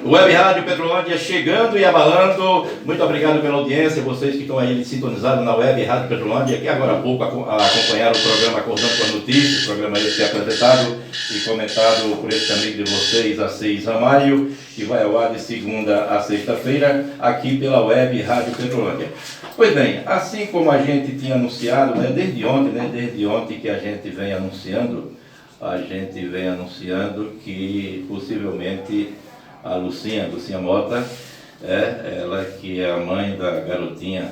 Web Rádio Petrolândia chegando e abalando. Muito obrigado pela audiência, vocês que estão aí sintonizados na Web Rádio Petrolândia, que agora há pouco acompanharam o programa Acordando com as Notícias, o programa esse é apresentado e comentado por esse amigo de vocês, Assis Ramalho, que vai ao ar de segunda a sexta-feira, aqui pela Web Rádio Petrolândia. Pois bem, assim como a gente tinha anunciado, desde ontem que a gente vem anunciando que possivelmente a Lucinha Mota, ela que é a mãe da garotinha,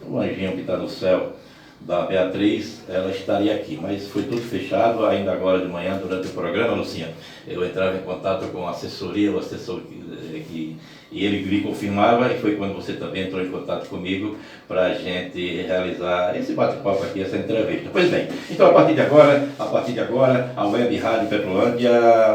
o anjinho que está no céu, da Beatriz, ela estaria aqui, mas foi tudo fechado. Ainda agora de manhã, durante o programa, Lucinha, eu entrava em contato com a assessoria, o assessor e ele me confirmava, e foi quando você também entrou em contato comigo para a gente realizar esse bate-papo aqui, essa entrevista. Pois bem, então a partir de agora, a Web Rádio Petrolândia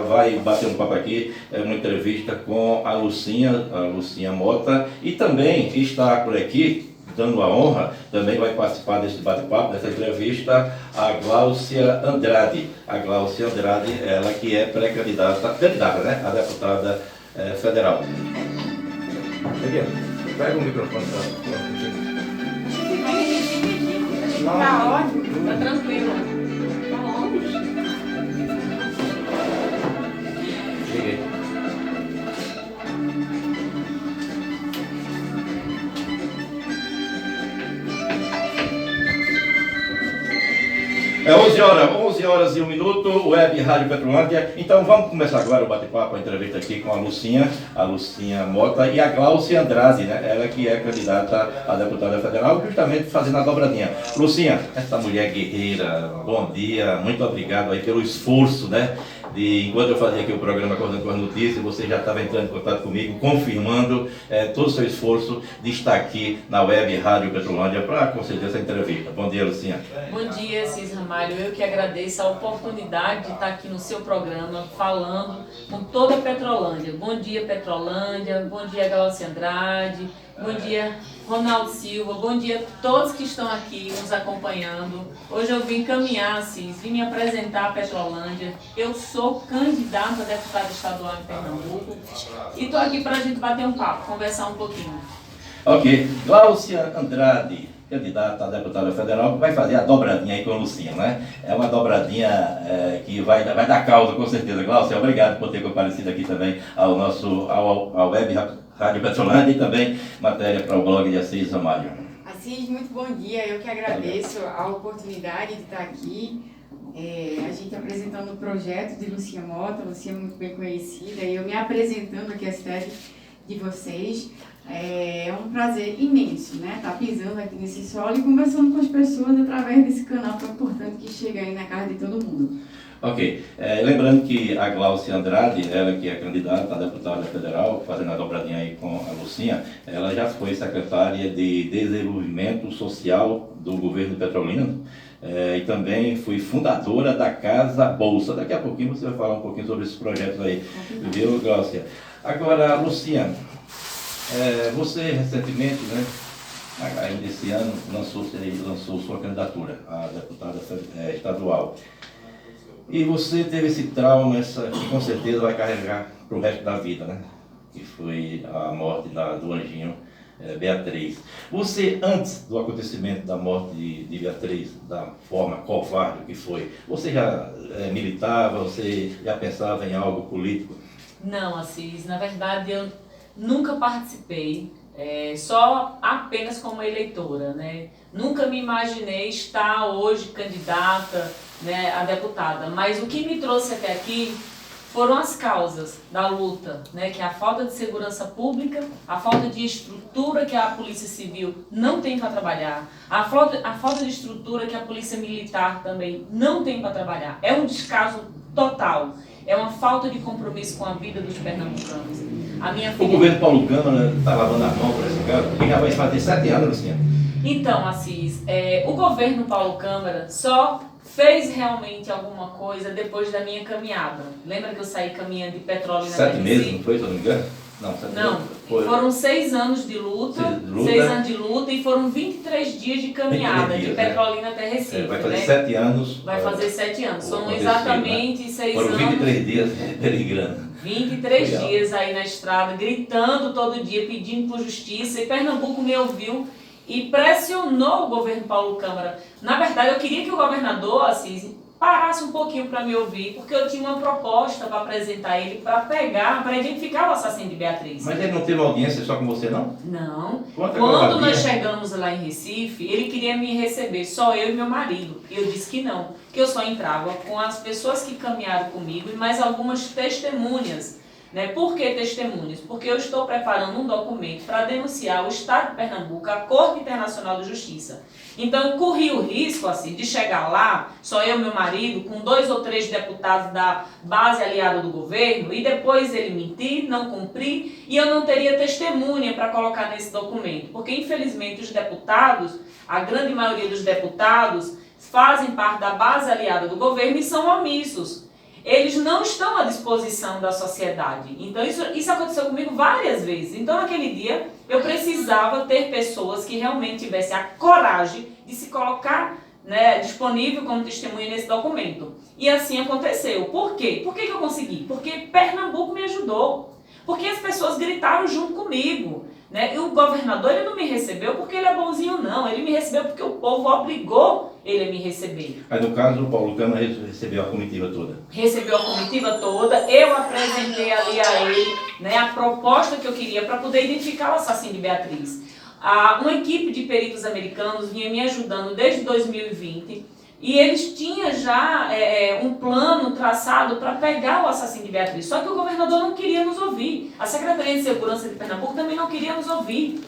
vai bater um papo aqui, uma entrevista com a Lucinha Mota, e também está por aqui, dando a honra, também vai participar desse bate-papo, dessa entrevista, a Gláucia Andrade. A Gláucia Andrade, ela que é pré-candidata, a deputada federal. Pega o microfone para Tá ótimo, tá tranquilo. Tá longe. Cheguei. É 11 horas e 1 minuto, Web Rádio Petrolândia. Então vamos começar agora o bate-papo, a entrevista aqui com a Lucinha Mota e a Gláucia Andrade, ela que é candidata a deputada federal, justamente fazendo a dobradinha. Lucinha, essa mulher guerreira, bom dia, muito obrigado aí pelo esforço, enquanto eu fazia aqui o programa Acordando com as Notícias, você já estava entrando em contato comigo, confirmando todo o seu esforço de estar aqui na Web Rádio Petrolândia para conceder essa entrevista. Bom dia, Lucinha. Bom dia, Assis Ramalho. Eu que agradeço a oportunidade de estar aqui no seu programa, falando com toda a Petrolândia. Bom dia, Petrolândia. Bom dia, Gláucia Andrade. Bom dia, Ronaldo Silva. Bom dia a todos que estão aqui nos acompanhando. Hoje eu vim caminhar, Assis, vim me apresentar a Petrolândia. Eu sou candidata a deputada estadual em Pernambuco e estou aqui para a gente bater um papo, conversar um pouquinho. Ok. Gláucia Andrade, candidata a deputada federal, que vai fazer a dobradinha aí com a Lucinha, É uma dobradinha que vai dar causa, com certeza. Gláucia, obrigado por ter comparecido aqui também ao Web Rádio Petrolândia e também matéria para o blog de Assis Ramalho. Assis, muito bom dia. Eu que agradeço a oportunidade de estar aqui. A gente apresentando o projeto de Lucinha Mota, Lucinha é muito bem conhecida, e eu me apresentando aqui a cidade de vocês. É um prazer imenso, estar pisando aqui nesse solo e conversando com as pessoas através desse canal tão importante que chega aí na casa de todo mundo. Ok. Lembrando que a Gláucia Andrade, ela que é candidata a deputada federal, fazendo a dobradinha aí com a Lucinha, ela já foi secretária de Desenvolvimento Social do governo Petrolina, e também fui fundadora da Casa Bolsa. Daqui a pouquinho você vai falar um pouquinho sobre esses projetos aí, viu, Gláucia? Agora, Lucinha, você recentemente, ainda esse ano, lançou sua candidatura a deputada estadual. E você teve esse trauma, que com certeza vai carregar para o resto da vida, que foi a morte do anjinho Beatriz. Você, antes do acontecimento da morte de Beatriz, da forma covarde que foi, você já militava, você já pensava em algo político? Não, Assis, na verdade eu nunca participei, só apenas como eleitora, Nunca me imaginei estar hoje candidata, a deputada, mas o que me trouxe até aqui foram as causas da luta, que é a falta de segurança pública, a falta de estrutura que a Polícia Civil não tem para trabalhar, a falta de estrutura que a Polícia Militar também não tem para trabalhar. É um descaso total, é uma falta de compromisso com a vida dos pernambucanos. O governo Paulo Câmara está lavando a mão por esse caso, porque já vai fazer 7 anos, Lucinha. Então, Assis, o governo Paulo Câmara só fez realmente alguma coisa depois da minha caminhada. Lembra que eu saí caminhando de Petrolina até Recife? 7 meses, não foi, se eu não me engano? Não, foram 6 anos de luta, 6 anos de luta e foram 23 dias de caminhada, de Petrolina até Recife. Vai fazer 7 anos. Vai fazer 7 anos, são exatamente 6 anos. Foram 23 dias peligrando. 23 dias aí na estrada, gritando todo dia, pedindo por justiça, e Pernambuco me ouviu e pressionou o governo Paulo Câmara. Na verdade, eu queria que o governador, Assis, parasse um pouquinho para me ouvir, porque eu tinha uma proposta para apresentar ele, para identificar o assassino de Beatriz. Mas ele não teve audiência só com você, não? Não. Quando nós chegamos lá em Recife, ele queria me receber, só eu e meu marido. E eu disse que não, que eu só entrava com as pessoas que caminharam comigo e mais algumas testemunhas. Né? Por que testemunhas? Porque eu estou preparando um documento para denunciar o Estado de Pernambuco à Corte Internacional de Justiça. Então, eu corri o risco assim, de chegar lá, só eu e meu marido, com 2 ou 3 deputados da base aliada do governo, e depois ele mentir, não cumprir, e eu não teria testemunha para colocar nesse documento. Porque, infelizmente, os deputados, a grande maioria dos deputados, fazem parte da base aliada do governo e são omissos. Eles não estão à disposição da sociedade. Então, isso aconteceu comigo várias vezes. Então, naquele dia, eu precisava ter pessoas que realmente tivessem a coragem de se colocar, né, disponível como testemunha nesse documento. E assim aconteceu. Por quê? Por que eu consegui? Porque Pernambuco me ajudou. Porque as pessoas gritaram junto comigo. Né? E o governador, ele não me recebeu porque ele é bonzinho, não. Ele me recebeu porque o povo obrigou ele a me receber. Aí, no caso, o Paulo Câmara recebeu a comitiva toda. Recebeu a comitiva toda, eu apresentei ali a ele, né, a proposta que eu queria para poder identificar o assassino de Beatriz. Uma equipe de peritos americanos vinha me ajudando desde 2020 e eles tinham já um plano traçado para pegar o assassino de Beatriz. Só que o governador não queria nos ouvir. A Secretaria de Segurança de Pernambuco também não queria nos ouvir.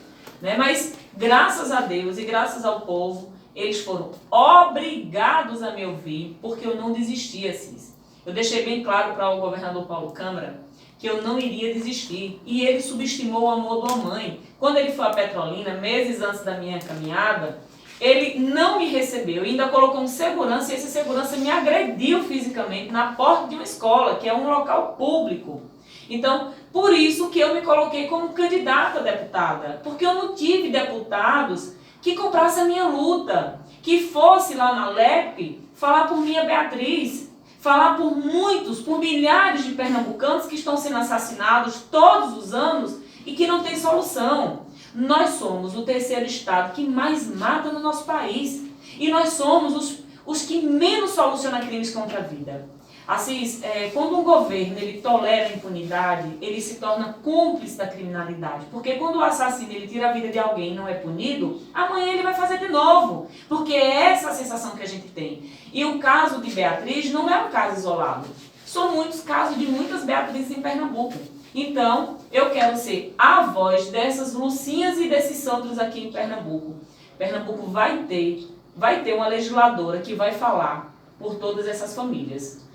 Né? Mas, graças a Deus e graças ao povo, eles foram obrigados a me ouvir, porque eu não desisti, Assis. Eu deixei bem claro para o governador Paulo Câmara que eu não iria desistir. E ele subestimou o amor da mãe. Quando ele foi a Petrolina, meses antes da minha caminhada, ele não me recebeu, ainda colocou um segurança, e esse segurança me agrediu fisicamente na porta de uma escola, que é um local público. Então, por isso que eu me coloquei como candidata a deputada, porque eu não tive deputados que comprassem a minha luta, que fosse lá na LEP falar por minha Beatriz, falar por muitos, por milhares de pernambucanos que estão sendo assassinados todos os anos e que não tem solução. Nós somos o 3º estado que mais mata no nosso país. E nós somos os que menos solucionam crimes contra a vida. Assis, quando um governo ele tolera a impunidade, ele se torna cúmplice da criminalidade. Porque quando o assassino ele tira a vida de alguém e não é punido, amanhã ele vai fazer de novo. Porque é essa a sensação que a gente tem. E o caso de Beatriz não é um caso isolado. São muitos casos de muitas Beatrizes em Pernambuco. Então, eu quero ser a voz dessas Lucinhas e desses Sandros aqui em Pernambuco. Pernambuco vai ter uma legisladora que vai falar por todas essas famílias.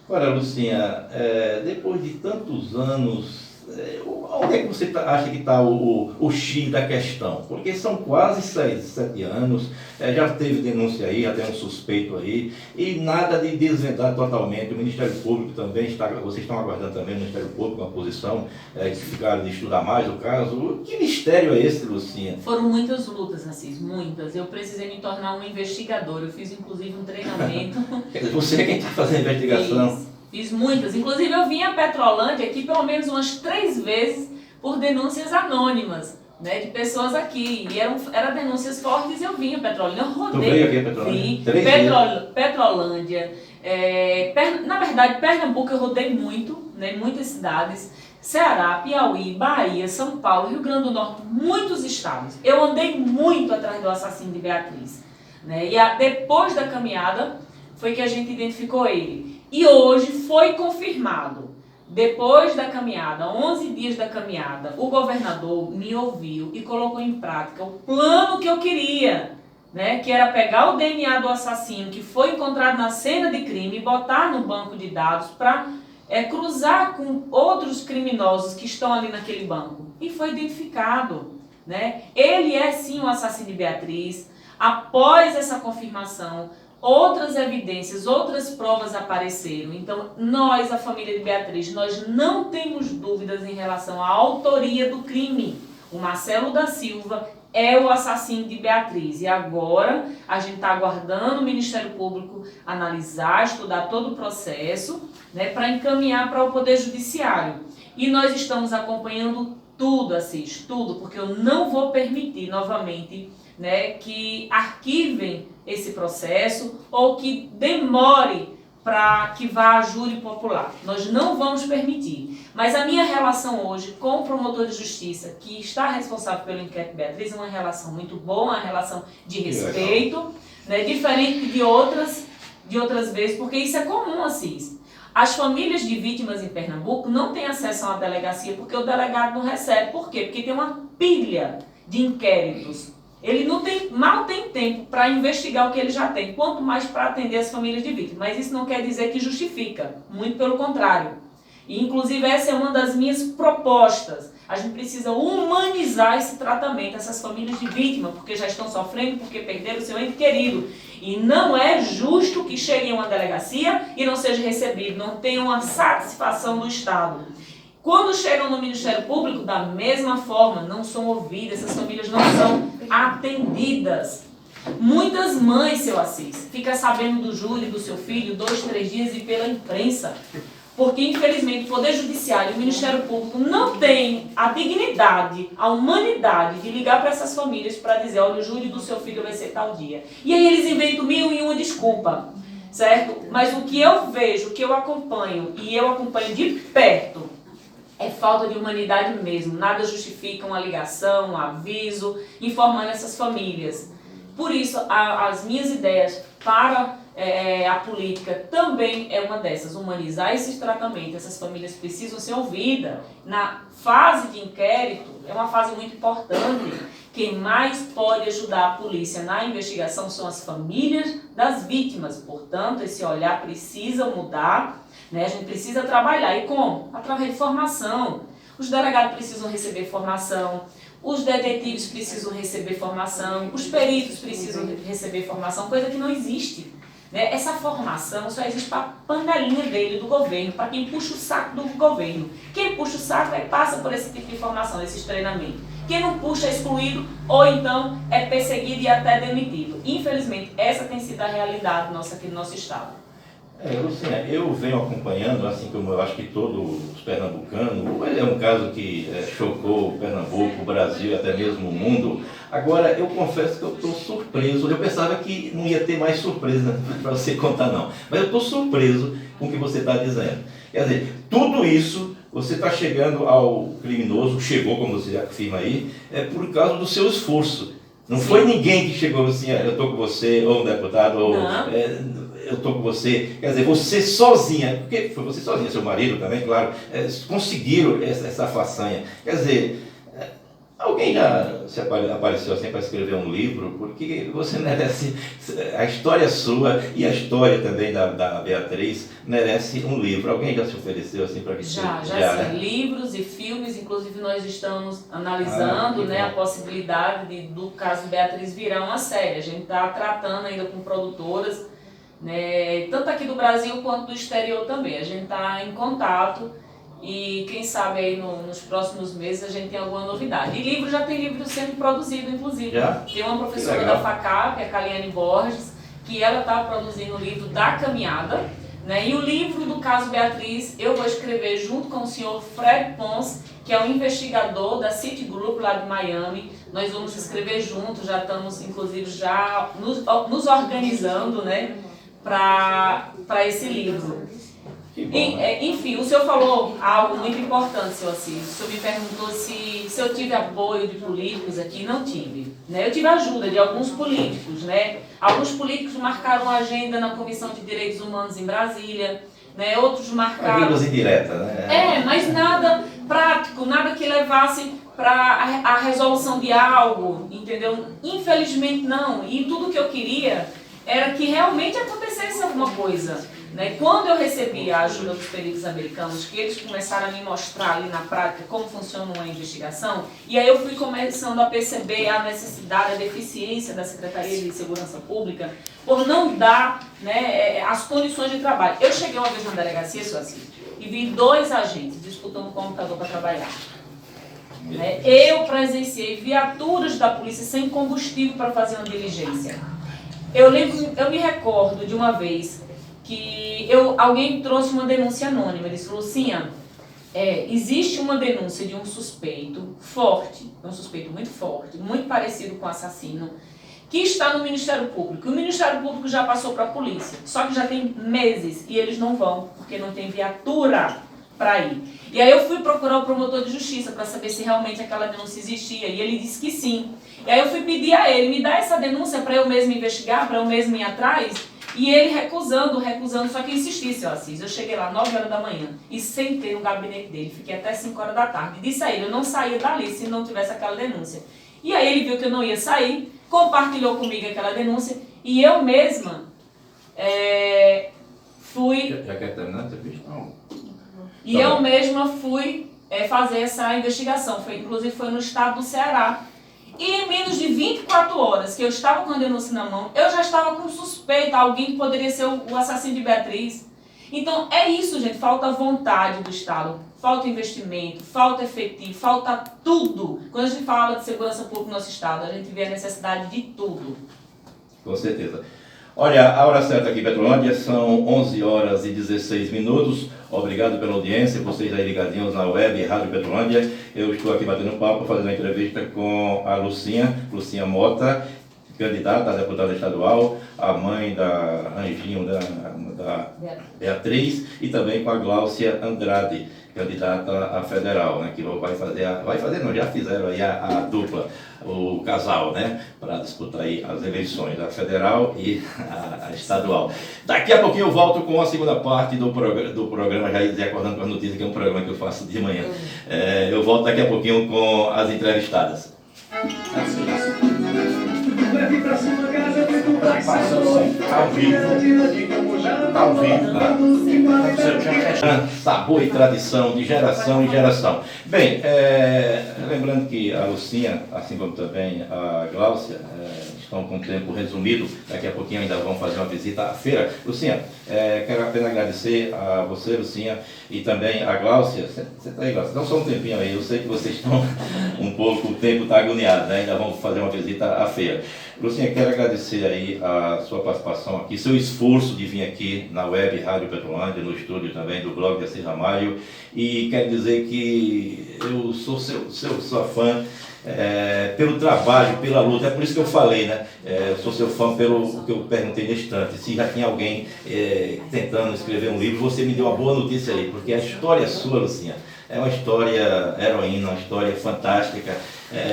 Agora, Lucinha, depois de tantos anos, onde é que você acha que está o X da questão? Porque são quase 7 anos, já teve denúncia aí, já tem um suspeito aí, e nada de desvendar totalmente. O Ministério Público também vocês estão aguardando também o Ministério Público, uma posição, que ficaram de estudar mais o caso. Que mistério é esse, Lucinha? Foram muitas lutas, Assis, muitas. Eu precisei me tornar uma investigadora, eu fiz inclusive um treinamento. Você é quem está fazendo a investigação? Fiz muitas. Inclusive, eu vim a Petrolândia aqui pelo menos umas 3 vezes por denúncias anônimas, né, de pessoas aqui. E eram denúncias fortes e eu vim a Petrolândia. Eu rodei. Tu veio aqui a Petrolândia? Petrolândia. Na verdade, Pernambuco eu rodei muito, né, muitas cidades. Ceará, Piauí, Bahia, São Paulo, Rio Grande do Norte, muitos estados. Eu andei muito atrás do assassino de Beatriz. Né, e depois da caminhada foi que a gente identificou ele. E hoje foi confirmado, depois da caminhada, 11 dias da caminhada, o governador me ouviu e colocou em prática o plano que eu queria, né, que era pegar o DNA do assassino que foi encontrado na cena de crime e botar no banco de dados para cruzar com outros criminosos que estão ali naquele banco. E foi identificado. Né? Ele é sim o assassino de Beatriz. Após essa confirmação, outras evidências, outras provas apareceram. Então, nós, a família de Beatriz, nós não temos dúvidas em relação à autoria do crime. O Marcelo da Silva é o assassino de Beatriz. E agora a gente está aguardando o Ministério Público analisar, estudar todo o processo, né, para encaminhar para o Poder Judiciário. E nós estamos acompanhando tudo, Assis, tudo, porque eu não vou permitir novamente, né, que arquivem esse processo ou que demore para que vá a júri popular. Nós não vamos permitir. Mas a minha relação hoje com o promotor de justiça, que está responsável pelo inquérito Beatriz, é uma relação muito boa, uma relação de respeito, né, diferente de outras vezes, porque isso é comum, Assis. As famílias de vítimas em Pernambuco não têm acesso a uma delegacia porque o delegado não recebe. Por quê? Porque tem uma pilha de inquéritos. Ele mal tem tempo para investigar o que ele já tem, quanto mais para atender as famílias de vítimas. Mas isso não quer dizer que justifica, muito pelo contrário. E, inclusive, essa é uma das minhas propostas. A gente precisa humanizar esse tratamento, essas famílias de vítimas, porque já estão sofrendo, porque perderam o seu ente querido. E não é justo que cheguem a uma delegacia e não seja recebido, não tenham a satisfação do Estado. Quando chegam no Ministério Público, da mesma forma, não são ouvidas, essas famílias não são atendidas. Muitas mães, seu Assis, ficam sabendo do júri do seu filho 2, 3 dias e pela imprensa. Porque, infelizmente, o Poder Judiciário e o Ministério Público não têm a dignidade, a humanidade de ligar para essas famílias para dizer, olha, o júri do seu filho vai ser tal dia. E aí eles inventam 1001 desculpa, certo? Mas o que eu vejo, o que eu acompanho, e eu acompanho de perto, é falta de humanidade mesmo. Nada justifica uma ligação, um aviso, informando essas famílias. Por isso, as minhas ideias para a política também é uma dessas. Humanizar esses tratamentos. Essas famílias precisam ser ouvidas. Na fase de inquérito, é uma fase muito importante. Quem mais pode ajudar a polícia na investigação são as famílias das vítimas. Portanto, esse olhar precisa mudar. Né? A gente precisa trabalhar. E como? Através de formação. Os delegados precisam receber formação, os detetives precisam receber formação, os peritos precisam receber formação, coisa que não existe. Né? Essa formação só existe para a pangalinha dele, do governo, para quem puxa o saco do governo. Quem puxa o saco passa por esse tipo de formação, esses treinamentos. Quem não puxa é excluído ou então é perseguido e até demitido. Infelizmente, essa tem sido a realidade nossa aqui no nosso estado. Luciana, eu venho acompanhando, assim como eu acho que todos os pernambucanos, é um caso que chocou o Pernambuco, o Brasil e até mesmo o mundo. Agora, eu confesso que eu estou surpreso, eu pensava que não ia ter mais surpresa para você contar não, mas eu estou surpreso com o que você está dizendo. Quer dizer, tudo isso, você está chegando ao criminoso, chegou, como você afirma aí, por causa do seu esforço. Não Sim. Foi ninguém que chegou assim, eu estou com você, ou um deputado, ou... eu estou com você, quer dizer, você sozinha, porque foi você sozinha, seu marido também, claro, conseguiram essa façanha. Quer dizer, alguém já se apareceu assim para escrever um livro, porque você merece, a história sua e a história também da Beatriz merece um livro. Alguém já se ofereceu assim para que já sim, livros e filmes, inclusive nós estamos analisando né, a possibilidade do caso Beatriz virar uma série. A gente está tratando ainda com produtoras, né, tanto aqui do Brasil quanto do exterior também. A gente está em contato e quem sabe aí nos próximos meses a gente tem alguma novidade. E livro, já tem livro sendo produzido, inclusive. Já? Tem uma professora da FACAP, a Kaliane Borges, que ela está produzindo o livro da caminhada, né, e o livro do caso Beatriz eu vou escrever junto com o senhor Fred Pons, que é um investigador da City Group lá de Miami. Nós vamos escrever juntos, já estamos inclusive já nos organizando, né, para esse livro. Bom, né? Enfim, o senhor falou algo muito importante, senhor Assis. O senhor me perguntou se eu tive apoio de políticos aqui. Não tive. Né? Eu tive ajuda de alguns políticos. Né? Alguns políticos marcaram agenda na Comissão de Direitos Humanos em Brasília. Né? Outros marcaram... Ajudas indiretas, né? Mas nada prático, nada que levasse para a resolução de algo, entendeu? Infelizmente não. E tudo que eu queria era que realmente acontecesse alguma coisa. Né? Quando eu recebi a ajuda dos peritos americanos, que eles começaram a me mostrar ali na prática como funciona uma investigação, e aí eu fui começando a perceber a necessidade, a deficiência da Secretaria de Segurança Pública por não dar né, as condições de trabalho. Eu cheguei uma vez na delegacia, só assim, e vi 2 agentes disputando o computador para trabalhar. Eu presenciei viaturas da polícia sem combustível para fazer uma diligência. Eu me recordo de uma vez que alguém trouxe uma denúncia anônima. Ele disse: Lucinha, existe uma denúncia de um suspeito forte, um suspeito muito forte, muito parecido com assassino, que está no Ministério Público. O Ministério Público já passou para a polícia, só que já tem meses e eles não vão, porque não tem viatura para ir. E aí eu fui procurar o promotor de justiça para saber se realmente aquela denúncia existia, e ele disse que sim. E aí eu fui pedir a ele: me dá essa denúncia para eu mesmo investigar, para eu mesmo ir atrás. E ele recusando, só que insistisse, Assis. Eu cheguei lá 9 horas da manhã e sentei no gabinete dele, fiquei até 5 horas da tarde. Disse a ele: eu não saía dali se não tivesse aquela denúncia. E aí ele viu que eu não ia sair, compartilhou comigo aquela denúncia, e eu mesma fui... Já quer terminar a entrevista? Não. E eu mesma fui fazer essa investigação. Inclusive foi no estado do Ceará. E em menos de 24 horas que eu estava com a denúncia na mão, eu já estava com suspeita, alguém que poderia ser o assassino de Beatriz. Então é isso, gente, falta vontade do Estado, falta investimento, falta efetivo, falta tudo. Quando a gente fala de segurança pública no nosso Estado, a gente vê a necessidade de tudo. Com certeza. Olha, a hora certa aqui em Petrolândia são 11 horas e 16 minutos. Obrigado pela audiência, vocês aí ligadinhos na web Rádio Petrolândia. Eu estou aqui batendo papo, fazendo uma entrevista com a Lucinha Mota, candidata a deputada estadual, a mãe da Anjinho, da Beatriz, e também com a Gláucia Andrade, candidata a federal, né, que já fizeram aí a dupla, o casal, né, para disputar aí as eleições, a federal e a estadual. Daqui a pouquinho eu volto com a segunda parte do programa, já ia dizer Acordando com as Notícias, que é um programa que eu faço de manhã. Eu volto daqui a pouquinho com as entrevistadas. Ao vivo, sabor e tradição de geração em geração. Bem, lembrando que a Lucinha, assim como também a Gláucia, estão com o tempo resumido, daqui a pouquinho ainda vão fazer uma visita à feira. Lucinha, quero apenas agradecer a você, Lucinha, e também a Gláucia. Você está aí, Gláucia? Dá só um tempinho aí, eu sei que vocês estão um pouco, o tempo está agoniado, né? Ainda vão fazer uma visita à feira. Lucinha, quero agradecer aí a sua participação aqui, seu esforço de vir aqui na web Rádio Petrolândia, no estúdio também do blog de Assis Ramalho, e quero dizer que eu sou sua fã pelo trabalho, pela luta. É por isso que eu falei, né? Eu sou seu fã pelo que eu perguntei na estante, se já tinha alguém tentando escrever um livro. Você me deu uma boa notícia aí, porque a história sua, Lucinha, é uma história heroína, uma história fantástica.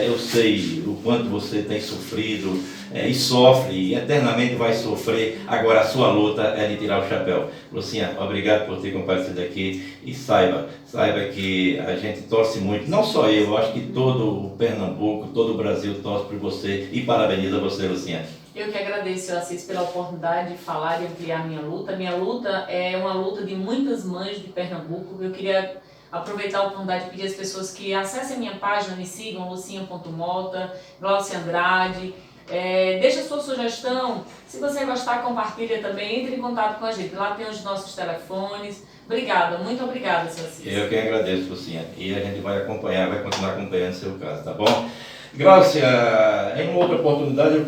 Eu sei o quanto você tem sofrido e sofre e eternamente vai sofrer. Agora a sua luta é de tirar o chapéu. Lucinha, obrigado por ter comparecido aqui, e saiba que a gente torce muito, não só eu acho que todo o Pernambuco, todo o Brasil torce por você, e parabeniza você, Lucinha. Eu que agradeço, Assis, pela oportunidade de falar e ampliar minha luta. Minha luta é uma luta de muitas mães de Pernambuco. Eu queria aproveitar a oportunidade de pedir às pessoas que acessem a minha página, me sigam, lucinha.mota, Gláucia Andrade. Deixa a sua sugestão, se você gostar, compartilha também, entre em contato com a gente, lá tem os nossos telefones. Obrigada, muito obrigada, seu Assis. Eu que agradeço, Lucinha, e a gente vai continuar acompanhando o seu caso, tá bom? Gláucia, em uma outra oportunidade eu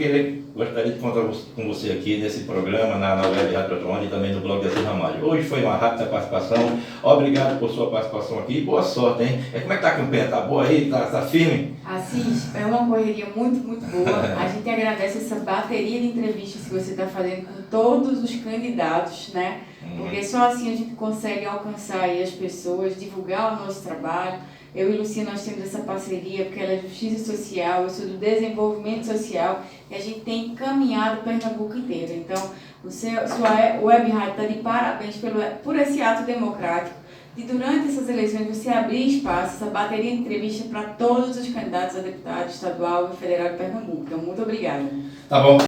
gostaria de contar com você aqui nesse programa, na web Rádio Petrolândia e também no blog de Assis Ramalho. Hoje foi uma rápida participação, obrigado por sua participação aqui, e boa sorte, hein? Como é que tá a campanha? Tá boa aí? Tá firme? Assis, é uma correria muito, muito boa. A gente agradece essa bateria de entrevistas que você está fazendo com todos os candidatos, né? Porque só assim a gente consegue alcançar aí as pessoas, divulgar o nosso trabalho. Eu e Lucinha, nós temos essa parceria porque ela é justiça social, eu sou do desenvolvimento social, e a gente tem caminhado o Pernambuco inteiro. Então, sua web rádio está de parabéns por esse ato democrático de, durante essas eleições, você abrir espaço, essa bateria de entrevista para todos os candidatos a deputado estadual e federal de Pernambuco. Então, muito obrigada. Tá bom.